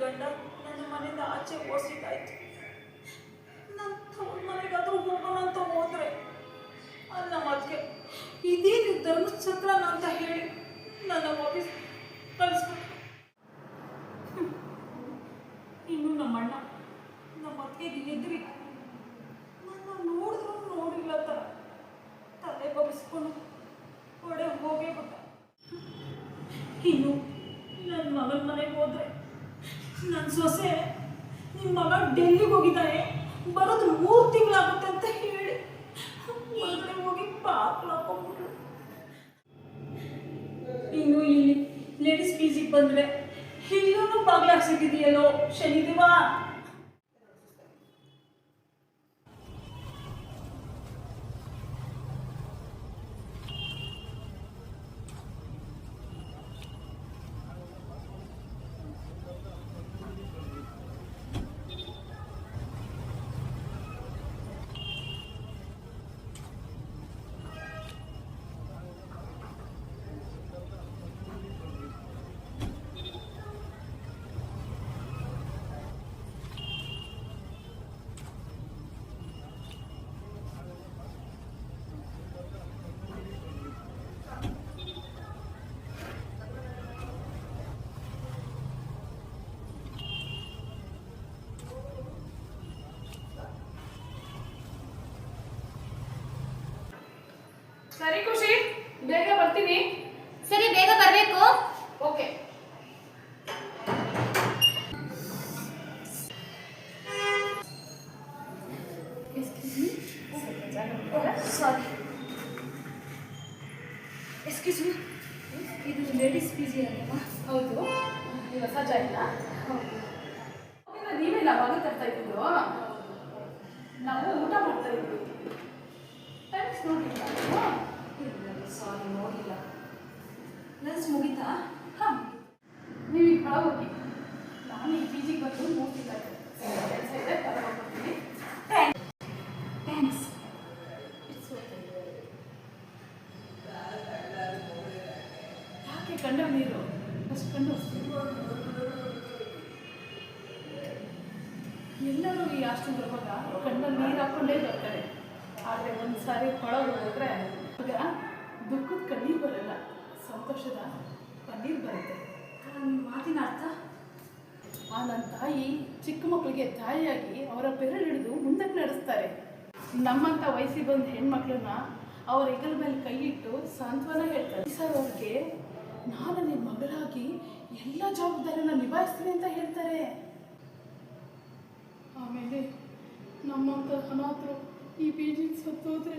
ಗಂಡ ನನ್ನ ಮನೆಯಿಂದ ಆಚೆ ಓಡಿಸಿದ್ದಾಯ್ತು. ನನ್ನ ತವ್ರ ಮನೆಗಾದ್ರೂ ಹೋಗೋಣ ಅಂತ ಹೋದ್ರೆ ಅಲ್ಲ ಮದ್ಗೆ ಇದೇ ನೀವು ಧರ್ಮಛತ್ರನ ಅಂತ ಹೇಳಿ ನನ್ನ ವಾಪಸ್ ಕಳಿಸ್ಬಿಟ್ಟು. ಇನ್ನು ನಮ್ಮಣ್ಣ ನಮ್ಮ ಮದ್ಗೆಗೆ ಎದುರಿ ನನ್ನ ನೋಡಿದ್ರು ನೋಡಿಲ್ಲ ಥರ ತಲೆ ಬಗ್ಸ್ಕೊಂಡು ಹೊಡೆ ಹೋಗೇ ಬಿಟ್ಟ. ಇನ್ನು ನನ್ನ ಮಗನ ಮನೆಗೆ ಹೋದ್ರೆ ನನ್ನ ಸೊಸೆ ನಿಮ್ಮ ಮಗ ಡೆಲ್ಲಿಗೆ ಹೋಗಿದ್ದಾನೆ, ಬರೋದು 3 ತಿಂಗಳಾಗುತ್ತೆ ಅಂತ ಹೇಳಿ ಒಳಗಡೆ ಹೋಗಿ ಬಾಗ್ಲು ಹಾಕೊಂಡ್ಬಿಟ್ರು. ಇನ್ನು ಇಲ್ಲಿ ಲೇಡೀಸ್ ಪೀಜಿಗೆ ಬಂದರೆ ಇಲ್ಲೂ ಬಾಗ್ಲು ಹಾಕ್ಸಿಟ್ಟಿದೆಯಲ್ಲೋ ಶನಿದೇವ. ಸರಿ ಖುಷಿ, ಬೇಗ ಬರ್ತೀನಿ. ಸರಿ, ಬೇಗ ಬರಬೇಕು. ಓಕೆ. ಸಾರಿ, ಎಕ್ಸ್ಕ್ಯೂಸ್ ಮೀ, ಇದು ಲೇಡೀಸ್ ಪಿ ಜಿ ಅಲ್ಲವಾ? ಹೌದು, ನೀವು ಹೊಸ ಜಾಯಿನ? ನೀವೇ ಯಾವಾಗ ತರ್ತಾ ಇದ್ದಿದ್ದು? ನಾವು ಊಟ ಮಾಡ್ತಾ ಇದ್ವಿ. ಟೈಮ್ಸ್ ನೋಡಿಲ್ಲ. ಸಾರಿ, ನೋಡಿಲ್ಲ. ಲಂಚ್ ಮುಗಿತಾ? ಹಾಂ, ನೀವೀಗ ಹೊರಗೆ ಹೋಗಿ. ನಾನು ಈ ಪಿ ಜಿಗೆ ಬಂದು ನೋಡ್ತಿಲ್ಲ. ಕೆಲಸ ಇದೆ, ಹೊರಗೆ ಹೋಗ್ತೀನಿ. ಥ್ಯಾಂಕ್ಸ್. ಯಾಕೆ ಕಂಡ ನೀರು ಅಷ್ಟು ಕಂಡು ಎಲ್ಲರೂ ಈ ಹಾಸ್ಟೆಲ್ ಬರುವಾಗ ಕಣ್ಣಲ್ಲಿ ನೀರು ಹಾಕ್ಕೊಂಡೇ ಬರ್ತಾರೆ. ಆದರೆ ಒಂದು ಸಾರಿ ಹೊರಗೆ ಹೋದ್ರೆ ಆಗ ದುಃಖದ ಕಣ್ಣೀರು ಬರಲ್ಲ, ಸಂತೋಷದ ಕಣ್ಣೀರು ಬರುತ್ತೆ. ನಿಮ್ಮ ಮಾತಿನ ಅರ್ಥ? ಆ ನನ್ನ ತಾಯಿ ಚಿಕ್ಕ ಮಕ್ಕಳಿಗೆ ತಾಯಿಯಾಗಿ ಅವರ ಬೆರಳು ಹಿಡಿದು ಮುಂದಕ್ಕೆ ನಡೆಸ್ತಾರೆ. ನಮ್ಮಂಥ ವಯಸ್ಸಿಗೆ ಬಂದ ಹೆಣ್ಮಕ್ಳನ್ನ ಅವರ ಹೆಗಲ ಮೇಲೆ ಕೈ ಇಟ್ಟು ಸಾಂತ್ವನ ಹೇಳ್ತಾರೆ. ಸರ್ ಅವ್ರಿಗೆ ನಾನು ನಿಮ್ಮ ಮಗಳಾಗಿ ಎಲ್ಲ ಜವಾಬ್ದಾರಿನ ನಿಭಾಯಿಸ್ತೀನಿ ಅಂತ ಹೇಳ್ತಾರೆ. ಆಮೇಲೆ ನಮ್ಮಂಥ ಅನಾಥರು ಈ ಬೀಜಿಗೆ ಸತ್ತೋದ್ರೆ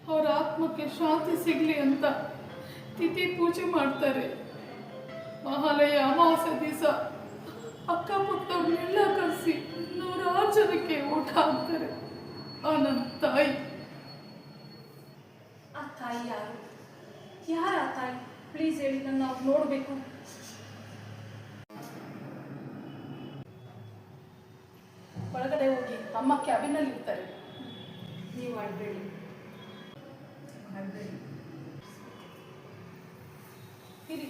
ಅವರ ಆತ್ಮಕ್ಕೆ ಶಾಂತಿ ಸಿಗಲಿ ಅಂತ ತಿಥಿ ಪೂಜೆ ಮಾಡ್ತಾರೆ. ಮಹಾಲಯ ಅಮಾವಾಸ್ಯೆ ದಿವಸ ಅಕ್ಕಪಕ್ಕವ್ರನ್ನೆಲ್ಲ ಕರೆಸಿ 100 ಜನಕ್ಕೆ ಊಟ ಹಾಕ್ತಾರೆ. ಆ ನನ್ನ ತಾಯಿ. ಆ ತಾಯಿ ಯಾರು? ಯಾರ ಆ ತಾಯಿ? ಪ್ಲೀಸ್ ಹೇಳಿ, ನನ್ನ ನಾವು ನೋಡಬೇಕು. ಒಳಗಡೆ ಹೋಗಿ, ಅಮ್ಮ ಕ್ಯಾಬಿನಲ್ಲಿ ಇರ್ತಾರೆ. ನೀವು ಅಳ್ಬೇಡಿ, ಅಳ್ಬೇಡಿ. ಇರಿ,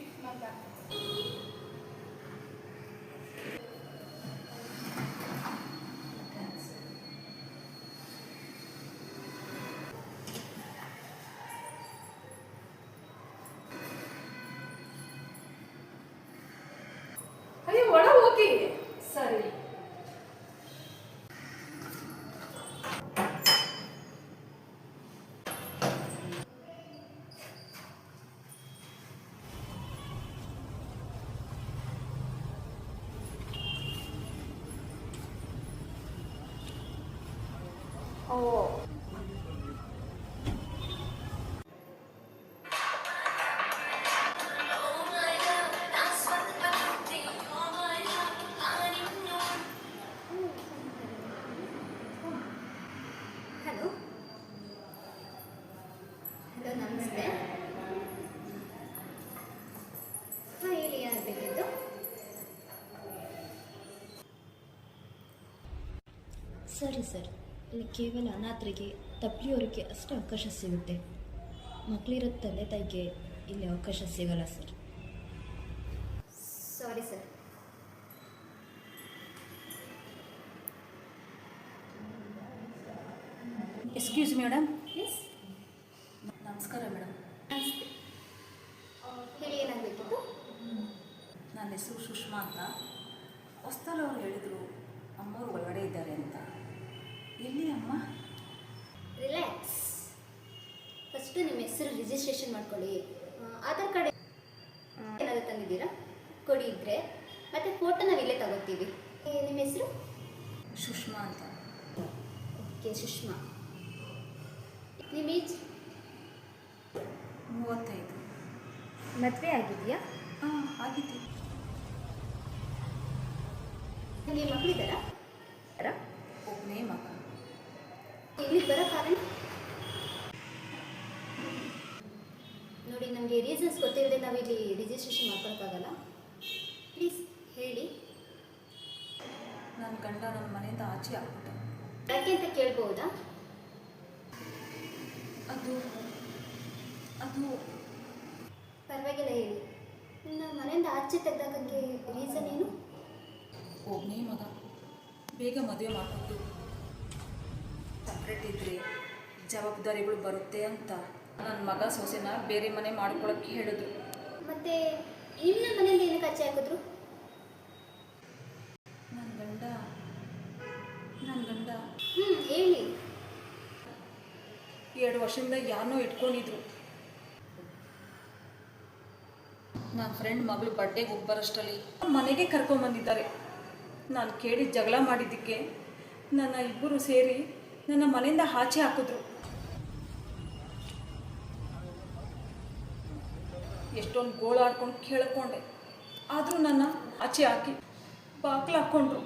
ಹಲೋ ಹಲೋ ನಮಸ್ತೆ. ಹಾಂ ಹೇಳಿ, ಏನಾಗಬೇಕಿತ್ತು? ಸರಿ ಸರ್, ಇಲ್ಲಿ ಕೇವಲ ಅನಾಥರಿಗೆ ತಪ್ಲಿಯವರಿಗೆ ಅಷ್ಟೇ ಅವಕಾಶ ಸಿಗುತ್ತೆ. ಮಕ್ಕಳಿರೋ ತಂದೆ ತಾಯಿಗೆ ಇಲ್ಲಿ ಅವಕಾಶ ಸಿಗಲ್ಲ sir. Sorry sir. Excuse madam. Please. ನಮಸ್ಕಾರ ಮೇಡಮ್. ನಮಸ್ತೆ. ಹೇಳಿ, ಏನಾಗಬೇಕಿತ್ತು? ನನ್ನ ಹೆಸರು ಸುಷ್ಮಾ ಅಂತ. ಹೊಸ್ದಲ್ ಅವರು ಹೇಳಿದರು ಅಮ್ಮವ್ರು ಒಳಗಡೆ ಇದ್ದಾರೆ ಅಂತ. ಎಲ್ಲಿ ಅಮ್ಮ? ರಿಲ್ಯಾಕ್ಸ್. ಫಸ್ಟು ನಿಮ್ಮ ಹೆಸರು ರಿಜಿಸ್ಟ್ರೇಷನ್ ಮಾಡ್ಕೊಳ್ಳಿ. ಆಧಾರ್ ಕಾರ್ಡ್ ಏನಾದರೂ ತಂದಿದ್ದೀರಾ ಕೊಡಿ ಇದ್ದರೆ, ಮತ್ತು ಫೋಟೋ ನಾವು ಇಲ್ಲೇ ತಗೋತೀವಿ. ನಿಮ್ಮ ಹೆಸರು? ಸುಷ್ಮಾ ಅಂತ. ಓಕೆ, ಸುಷ್ಮಾ. ನಿಮ್ಮ ಏಜ್? 35. ಮದುವೆ ಆಗಿದೆಯಾ? ಹಾಂ, ಆಗಿದೆ. ನಿಮಗೆ ಮಕ್ಕಳಿದ್ದಾರಾ? ಒಬ್ಬನೇ ಮಗ. ಇಲ್ಲಿಗೆ ಬರೋ ಕಾರಣ ನೋಡಿ, ನಮಗೆ ರೀಸನ್ಸ್ ಗೊತ್ತಿಲ್ಲದೆ ನಾವು ಇಲ್ಲಿ ರಿಜಿಸ್ಟ್ರೇಷನ್ ಮಾಡ್ಕೊಳಕ್ಕಾಗಲ್ಲ. ಪ್ಲೀಸ್ ಹೇಳಿ. ನನ್ನ ಗಂಡ ನನ್ನ ಮನೆಯಿಂದ ಆಚೆ ಆಗ್ಬಿಟ್ಟೆ. ಯಾಕೆ ಅಂತ ಕೇಳ್ಬೋದಾ? ಅದು ಅದು ಪರವಾಗಿಲ್ಲ, ಹೇಳಿ. ನನ್ನ ಮನೆಯಿಂದ ಆಚೆ ತೆಗ್ದಾಕಕ್ಕೆ ರೀಸನ್ ಏನು? ಒಬ್ಬನೇ ಮಗ, ಬೇಗ ಮದುವೆ ಮಾಡಿಕೊಟ್ಟು ಸಪ್ರೇಟ್ ಇದ್ದರೆ ಜವಾಬ್ದಾರಿಗಳು ಬರುತ್ತೆ ಅಂತ ನನ್ನ ಮಗ ಸೊಸೆನ ಬೇರೆ ಮನೆ ಮಾಡ್ಕೊಳಕ್ಕೆ ಹೇಳಿದ್ರು. ಮತ್ತೆ ನಿಮ್ಮ ಮನೆಯಿಂದ ಏನಕ್ಕೆ ಆಚೆ ಹಾಕಿದ್ರು? ನನ್ನ ಗಂಡ ಹೇಳಿ. 2 ವರ್ಷದಿಂದ ಯಾರನ್ನೋ ಇಟ್ಕೊಂಡಿದ್ರು. ನನ್ನ ಫ್ರೆಂಡ್ ಮಗಳು ಬರ್ಡೇಗೆ ಹೋಗಿ ಬರೋಷ್ಟರಲ್ಲಿ ಮನೆಗೆ ಕರ್ಕೊಂಬಂದಿದ್ದಾರೆ. ನಾನು ಕೇಳಿ ಜಗಳ ಮಾಡಿದ್ದಕ್ಕೆ ನನ್ನ ಇಬ್ಬರು ಸೇರಿ ನನ್ನ ಮನೆಯಿಂದ ಆಚೆ ಹಾಕಿದ್ರು. ಎಷ್ಟೊಂದು ಗೋಳಾಡ್ಕೊಂಡು ಕೇಳ್ಕೊಂಡೆ, ಆದರೂ ನನ್ನ ಆಚೆ ಹಾಕಿ ಬಾಗ್ಲು ಹಾಕ್ಕೊಂಡ್ರು.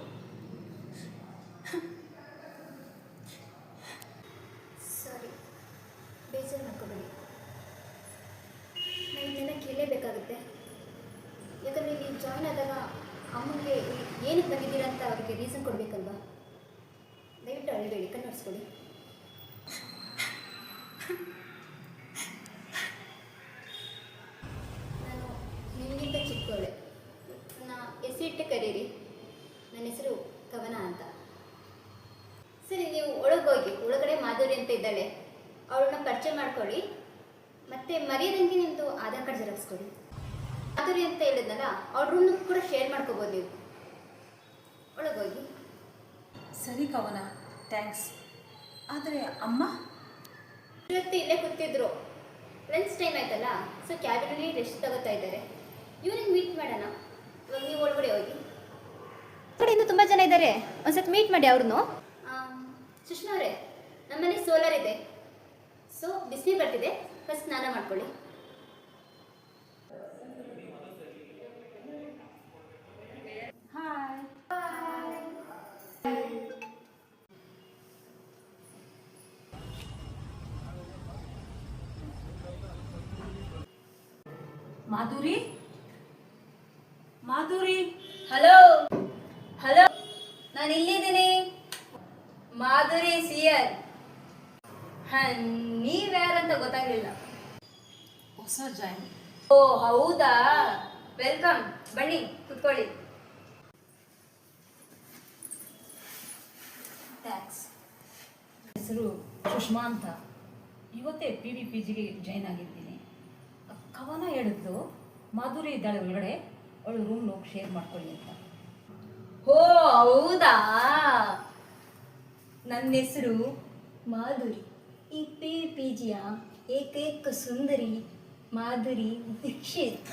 ಸಾರಿ, ಬೇಜಾರು ಮಾಡ್ಕೋಬೇಡಿ. ನಾನು ಇದನ್ನೆಲ್ಲ ಕೇಳಲೇಬೇಕಾಗುತ್ತೆ. ಯಾಕಂದರೆ ನೀವು ಜಾಯ್ನ್ ಆದಾಗ ಅಮ್ಮನಿಗೆ ಏನಕ್ಕೆ ಬಂದಿದ್ದೀರಾ ಅಂತ ಅವರಿಗೆ ರೀಸನ್ ಕೊಡಬೇಕಲ್ವಾ? ದಯವಿಟ್ಟು ಅಳಬೇಡಿ, ಕಣ್ಣೊರೆಸ್ಕೊಳ್ಳಿ. ನಾನು ನಿಮಗಿಂತ ಚಿಕ್ಕವಳೆ. ಹೆಸರಿಟ್ಟು ಕರೀರಿ. ನನ್ನ ಹೆಸರು ಕವನ ಅಂತ. ಸರಿ, ನೀವು ಒಳಗೋಗಿ. ಒಳಗಡೆ ಮಾಧುರಿ ಅಂತ ಇದ್ದಾಳೆ, ಅವಳನ್ನ ಪರಿಚಯ ಮಾಡ್ಕೊಳ್ಳಿ. ಮತ್ತು ಮರೆಯದಂಗೆ ನಿಮ್ಮದು ಆಧಾರ್ ಕಾರ್ಡ್ ಜೆರಾಕ್ಸ್ ಕೊಡಿ. ಮಾಧುರಿ ಅಂತ ಹೇಳಿದ್ನಲ್ಲ, ಅವ್ರ ರೂಮ್ನ ಕೂಡ ಶೇರ್ ಮಾಡ್ಕೋಬೋದು ನೀವು. ಒಳಗೋಗಿ. ಸರಿ ಕವನ, ಥ್ಯಾಂಕ್ಸ್. ಆದರೆ ಅಮ್ಮ? ಇವತ್ತು ಇಲ್ಲೇ ಕೂತಿದ್ರು. ಲಂಚ್ ಟೈಮ್ ಆಯ್ತಲ್ಲ, ಸೊ ಕ್ಯಾಬಿನಲ್ಲಿ ರೆಸ್ಟ್ ತಗೋತಾ ಇದ್ದಾರೆ. ಇವ್ರಿಗೆ ಮೀಟ್ ಮಾಡೋಣ. ಇವಾಗ ನೀವು ಒಳಗಡೆ ಹೋಗಿ. ಕಡೆಯಿಂದ ತುಂಬ ಜನ ಇದ್ದಾರೆ, ಒಂದ್ಸತಿ ಮೀಟ್ ಮಾಡಿ ಅವ್ರನ್ನು. ಸುಷ್ಮಾ ಅವರೇ, ನಮ್ಮನೆ ಸೋಲಾರ್ ಇದೆ, ಸೊ ಬಿಸಿನೀರು ಬರ್ತಿದೆ, ಫಸ್ಟ್ ಸ್ನಾನ ಮಾಡ್ಕೊಳ್ಳಿ. Hi. Madhuri, Madhuri. Hello hello, ನಾನು ಇಲ್ಲಿದ್ದೀನಿ. ಮಾಧುರಿ ಸಿಯರ್. ನೀವ್ಯಾರಂತ ಗೊತ್ತಾಗಲಿಲ್ಲ. ಹೊಸ ಜಾಯಿನ್. ಓ ಹೌದಾ, ವೆಲ್ಕಮ್. ಬನ್ನಿ ಕುತ್ಕೊಳ್ಳಿ. ಥ್ಯಾಂಕ್ಸ್. ಹೆಸರು ಸುಷ್ಮಾ ಅಂತ. ಇವತ್ತೇ PVPGಗೆ ಜಾಯ್ನ್ ಆಗಿದ್ದೀನಿ. ಕವನ ಹೇಳಿದ್ಲು ಮಾಧುರಿ ಇದ್ದಾಳೆ ಒಳಗಡೆ, ಅವಳು ರೂಮ್ ಹೋಗಿ ಶೇರ್ ಮಾಡ್ಕೊಳ್ಳಿ ಅಂತ. ಓ ಹೌದಾ, ನನ್ನ ಹೆಸರು ಮಾಧುರಿ. ಈ PVPGಯ ಏಕೈಕ ಸುಂದರಿ Madhuri Dixit.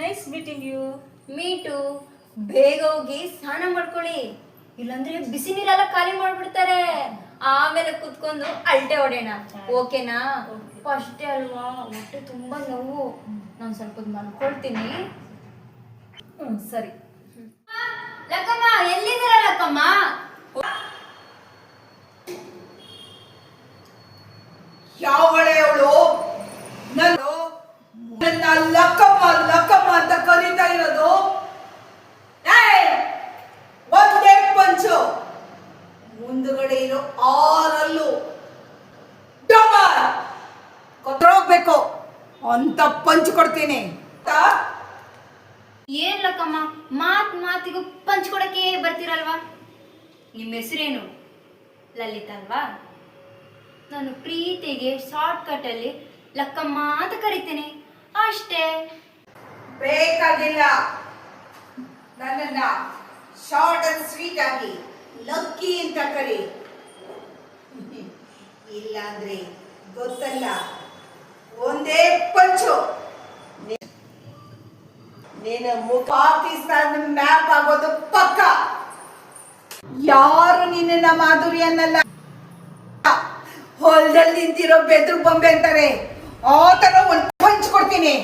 Nice meeting you. Me too. ಬೇಗ ಹೋಗಿ ಸ್ನಾನ ಮಾಡ್ಕೊಳ್ಳಿ. ಇಲ್ಲಾಂದ್ರೆ ಬಿಸಿ ನೀರೆಲ್ಲ ಖಾಲಿ ಮಾಡ್ಬಿಡ್ತಾರೆ. ಆಮೇಲೆ ಕುತ್ಕೊಂಡು ಅಲ್ಟೆ ಹೊಡೆಯೋಣ. ಓಕೆನಾ? ಅಷ್ಟೇ ಅಲ್ವಾ, ಹೊಟ್ಟೆ ತುಂಬಾ ನೋವು. ನಾನು ಸ್ವಲ್ಪ ಹೊತ್ತು ಮಲ್ಕೊಳ್ತೀನಿ. ಸರಿ. ಲಕ್ಕಮ್ಮ ಎಲ್ಲಿದ್ದೀರ ಲಕ್ಕಮ್ಮ? ಯಾವಳೆ ಅವಳು? ನನ್ನ ಲಕ್ಕಮ್ಮ ಲಕ್ಕಮ್ಮ ಅಂತ ಕರೀತಾ ಇರೋದು? ಒಂದೇ ಪಂಚು, ಮುಂದುಗಡೆ ಇರೋ 6 ಡಬಲ್ ಕೊತ್ತರೋಗ್ಬೇಕು ಅಂತ ಪಂಚ್ ಕೊಡ್ತೀನಿ. ಏನ್ ಲಕ್ಕಮ್ಮ ಮಾತಿಗೂ ಪಂಚ್ಕೊಡಕ್ಕೆ ಬರ್ತೀರಲ್ವಾ? ನಿಮ್ಮ ಹೆಸರೇನು? ಲಲಿತಾ ಅಲ್ವಾ? ನಾನು ಪ್ರೀತಿಗೆ ಶಾರ್ಟ್ ಕಟ್ ಅಲ್ಲಿ ಲಕ್ಕಮ್ಮ ಅಂತ ಕರಿತೀನಿ ಅಷ್ಟೇ. ಬೇಕಾಗಿಲ್ಲ, ನನ್ನನ್ನ ಶಾರ್ಟ್ ಅಂಡ್ ಸ್ವೀಟ್ ಆಗಿ ಲಕ್ಕಿ ಅಂತ ಕರಿ. ಇಲ್ಲಾಂದ್ರೆ ಗೊತ್ತಲ್ಲ, ಒಂದೇ ಪಂಚು ನೀನು ಪಾಕಿಸ್ತಾನ ಮ್ಯಾಪ್ ಆಗೋದು ಪಕ್ಕ. ಯಾರು ನಿನ್ನ ಮಾಧುರಿ ಅನ್ನಲ್ಲ, ಹೊಲದಲ್ಲಿ ನಿಂತಿರೋ ಬೆದ್ರು ಬೊಂಬೆ ಅಂತಾರೆ. ಆ ತರ ಒಂದು ಪಂಚ್ ಕೊಡ್ತೀನಿ.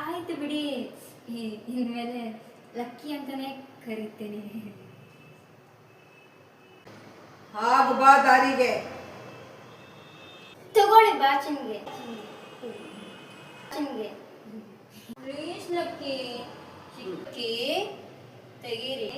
ಆಯ್ತು ಬಿಡಿ, ಇನ್ಮೇಲೆ ಲಕ್ಕಿ ಅಂತಾನೆ ಕರಿತೀನಿ. ಆಗ ಬಾ ದಾರಿಗೆ. ತಗೊಳ್ಳಿ ಬಾಚನ್ಗೆ. ಪ್ಲೀಸ್ ಲಕ್ಕಿ, ಚಿಕ್ಕಿ ತೆಗೀರಿ.